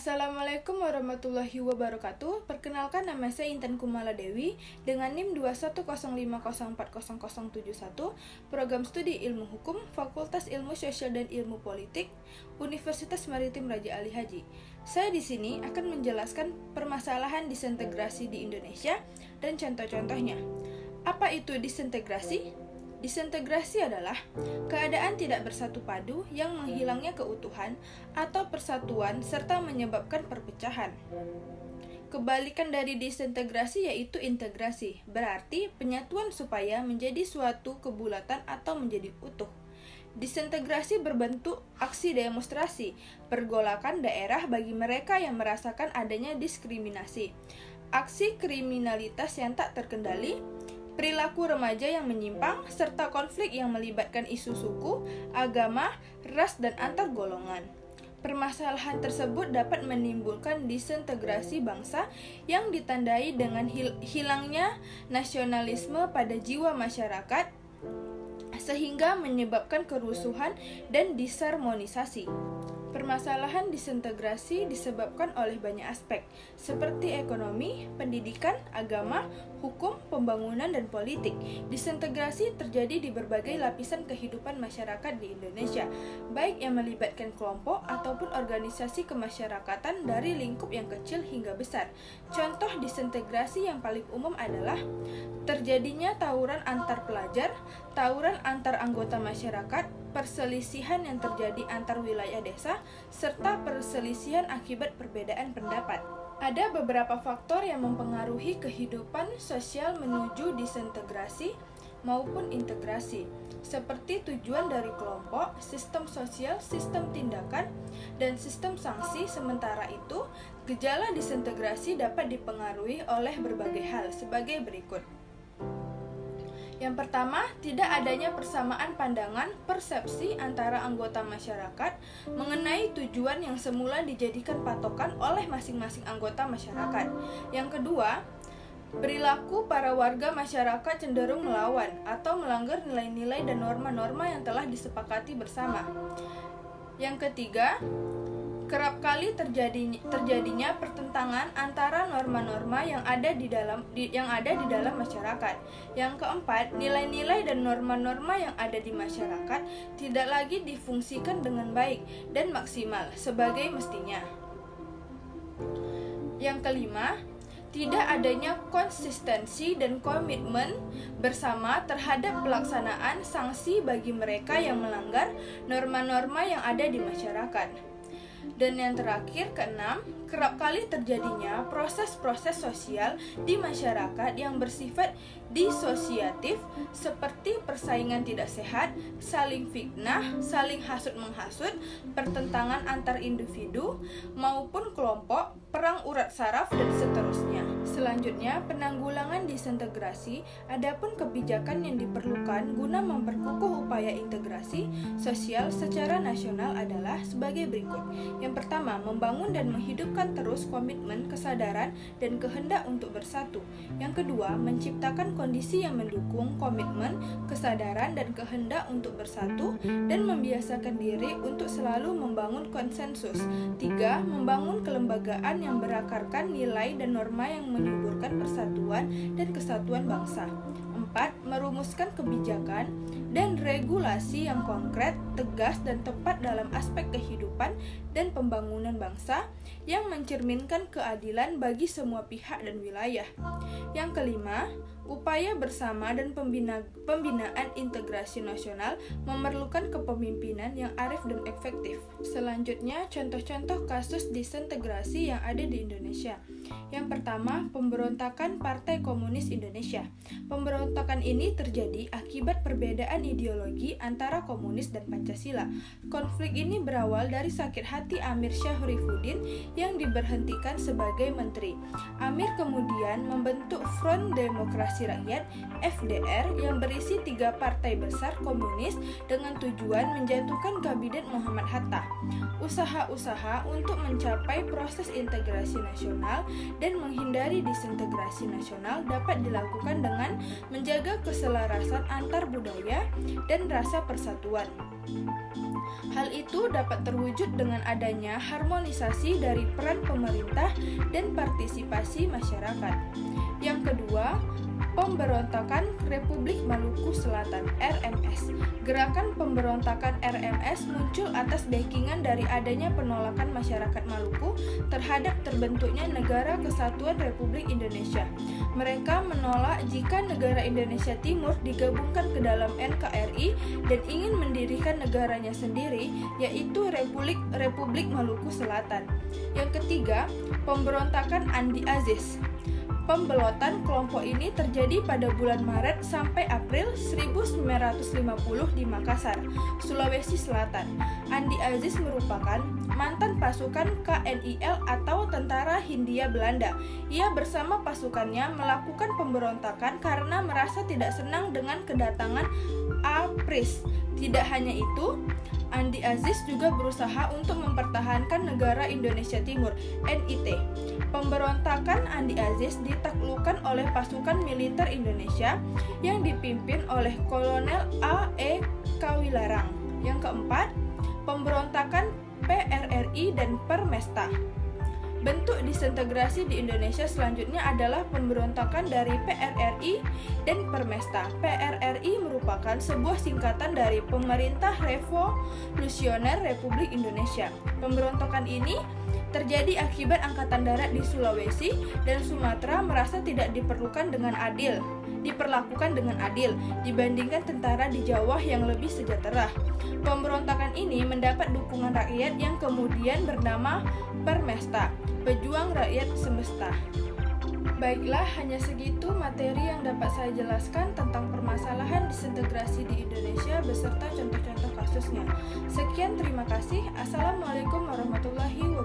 Assalamualaikum warahmatullahi wabarakatuh. Perkenalkan, nama saya Intan Kumala Dewi dengan NIM 21050400071, Program Studi Ilmu Hukum, Fakultas Ilmu Sosial dan Ilmu Politik, Universitas Maritim Raja Ali Haji. Saya di sini akan menjelaskan permasalahan disintegrasi di Indonesia dan contoh-contohnya. Apa itu disintegrasi? Disintegrasi adalah keadaan tidak bersatu padu yang menghilangnya keutuhan atau persatuan serta menyebabkan perpecahan. Kebalikan dari disintegrasi yaitu integrasi, berarti penyatuan supaya menjadi suatu kebulatan atau menjadi utuh. Disintegrasi berbentuk aksi demonstrasi, pergolakan daerah bagi mereka yang merasakan adanya diskriminasi, aksi kriminalitas yang tak terkendali, perilaku remaja yang menyimpang, serta konflik yang melibatkan isu suku, agama, ras, dan antar golongan. Permasalahan tersebut dapat menimbulkan disintegrasi bangsa yang ditandai dengan hilangnya nasionalisme pada jiwa masyarakat, sehingga menyebabkan kerusuhan dan disharmonisasi. Permasalahan disintegrasi disebabkan oleh banyak aspek, seperti ekonomi, pendidikan, agama, hukum, pembangunan, dan politik. Disintegrasi terjadi di berbagai lapisan kehidupan masyarakat di Indonesia, baik yang melibatkan kelompok ataupun organisasi kemasyarakatan dari lingkup yang kecil hingga besar. Contoh disintegrasi yang paling umum adalah terjadinya tawuran antar pelajar, tawuran antar anggota masyarakat, perselisihan yang terjadi antar wilayah desa, serta perselisihan akibat perbedaan pendapat. Ada beberapa faktor yang mempengaruhi kehidupan sosial menuju disintegrasi maupun integrasi, seperti tujuan dari kelompok, sistem sosial, sistem tindakan, dan sistem sanksi. Sementara itu, gejala disintegrasi dapat dipengaruhi oleh berbagai hal sebagai berikut. Yang pertama, tidak adanya persamaan pandangan, persepsi antara anggota masyarakat mengenai tujuan yang semula dijadikan patokan oleh masing-masing anggota masyarakat. Yang kedua, perilaku para warga masyarakat cenderung melawan atau melanggar nilai-nilai dan norma-norma yang telah disepakati bersama. Yang ketiga, kerap kali terjadinya pertentangan antara norma-norma yang ada di dalam masyarakat. Yang keempat, nilai-nilai dan norma-norma yang ada di masyarakat tidak lagi difungsikan dengan baik dan maksimal sebagai mestinya. Yang kelima, tidak adanya konsistensi dan komitmen bersama terhadap pelaksanaan sanksi bagi mereka yang melanggar norma-norma yang ada di masyarakat. Dan yang terakhir, keenam, kerap kali terjadinya proses-proses sosial di masyarakat yang bersifat disosiatif, seperti persaingan tidak sehat, saling fitnah, saling hasut-menghasut, pertentangan antar individu maupun kelompok, perang urat saraf, dan seterusnya. Selanjutnya, penanggulangan disintegrasi. Adapun kebijakan yang diperlukan guna memperkukuh upaya integrasi sosial secara nasional adalah sebagai berikut. Yang pertama, membangun dan menghidupkan terus komitmen, kesadaran, dan kehendak untuk bersatu. Yang kedua, menciptakan kondisi yang mendukung komitmen, kesadaran, dan kehendak untuk bersatu, dan membiasakan diri untuk selalu membangun konsensus. Tiga, membangun kelembagaan yang berakarkan nilai dan norma yang menyuburkan persatuan dan kesatuan bangsa. 4. Merumuskan kebijakan dan regulasi yang konkret, tegas, dan tepat dalam aspek kehidupan dan pembangunan bangsa yang mencerminkan keadilan bagi semua pihak dan wilayah. Yang kelima, upaya bersama dan pembinaan integrasi nasional memerlukan kepemimpinan yang arif dan efektif. Selanjutnya, contoh-contoh kasus disintegrasi yang ada di Indonesia. Yang pertama, pemberontakan Partai Komunis Indonesia. Pemberontakan ini terjadi akibat perbedaan ideologi antara komunis dan Pancasila. Konflik ini berawal dari sakit hati Amir Syahrifuddin yang diberhentikan sebagai menteri. Amir kemudian membentuk Front Demokrasi Rakyat (FDR) yang berisi 3 partai besar komunis dengan tujuan menjatuhkan Kabinet Muhammad Hatta. Usaha-usaha untuk mencapai proses integrasi nasional dan menghindari disintegrasi nasional dapat dilakukan dengan menjaga keselarasan antar budaya, dan rasa persatuan. Hal itu dapat terwujud dengan adanya harmonisasi dari peran pemerintah dan partisipasi masyarakat. Yang kedua, Pemberontakan Republik Maluku Selatan (RMS). Gerakan pemberontakan RMS muncul atas backingan dari adanya penolakan masyarakat Maluku terhadap terbentuknya Negara Kesatuan Republik Indonesia. Mereka menolak jika negara Indonesia Timur digabungkan ke dalam NKRI dan ingin mendirikan negaranya sendiri, yaitu Republik Maluku Selatan. Yang ketiga, pemberontakan Andi Aziz. Pembelotan kelompok ini terjadi pada bulan Maret sampai April 1950 di Makassar, Sulawesi Selatan. Andi Aziz merupakan mantan pasukan KNIL atau Tentara Hindia Belanda. Ia bersama pasukannya melakukan pemberontakan karena merasa tidak senang dengan kedatangan APRIS. Tidak hanya itu, Andi Aziz juga berusaha untuk mempertahankan negara Indonesia Timur (NIT). Pemberontakan Andi Aziz ditaklukkan oleh pasukan militer Indonesia yang dipimpin oleh Kolonel A.E. Kawilarang. Yang keempat, pemberontakan PRRI dan Permesta. Bentuk disintegrasi di Indonesia selanjutnya adalah pemberontakan dari PRRI dan Permesta. PRRI merupakan sebuah singkatan dari Pemerintah Revolusioner Republik Indonesia. Pemberontakan ini terjadi akibat Angkatan Darat di Sulawesi dan Sumatera merasa tidak diperlakukan dengan adil dibandingkan tentara di Jawa yang lebih sejahtera. Pemberontakan ini mendapat dukungan rakyat yang kemudian bernama Permesta, Pejuang Rakyat Semesta. Baiklah, hanya segitu materi yang dapat saya jelaskan tentang permasalahan disintegrasi di Indonesia beserta contoh-contoh kasusnya. Sekian, terima kasih. Assalamualaikum warahmatullahi wabarakatuh.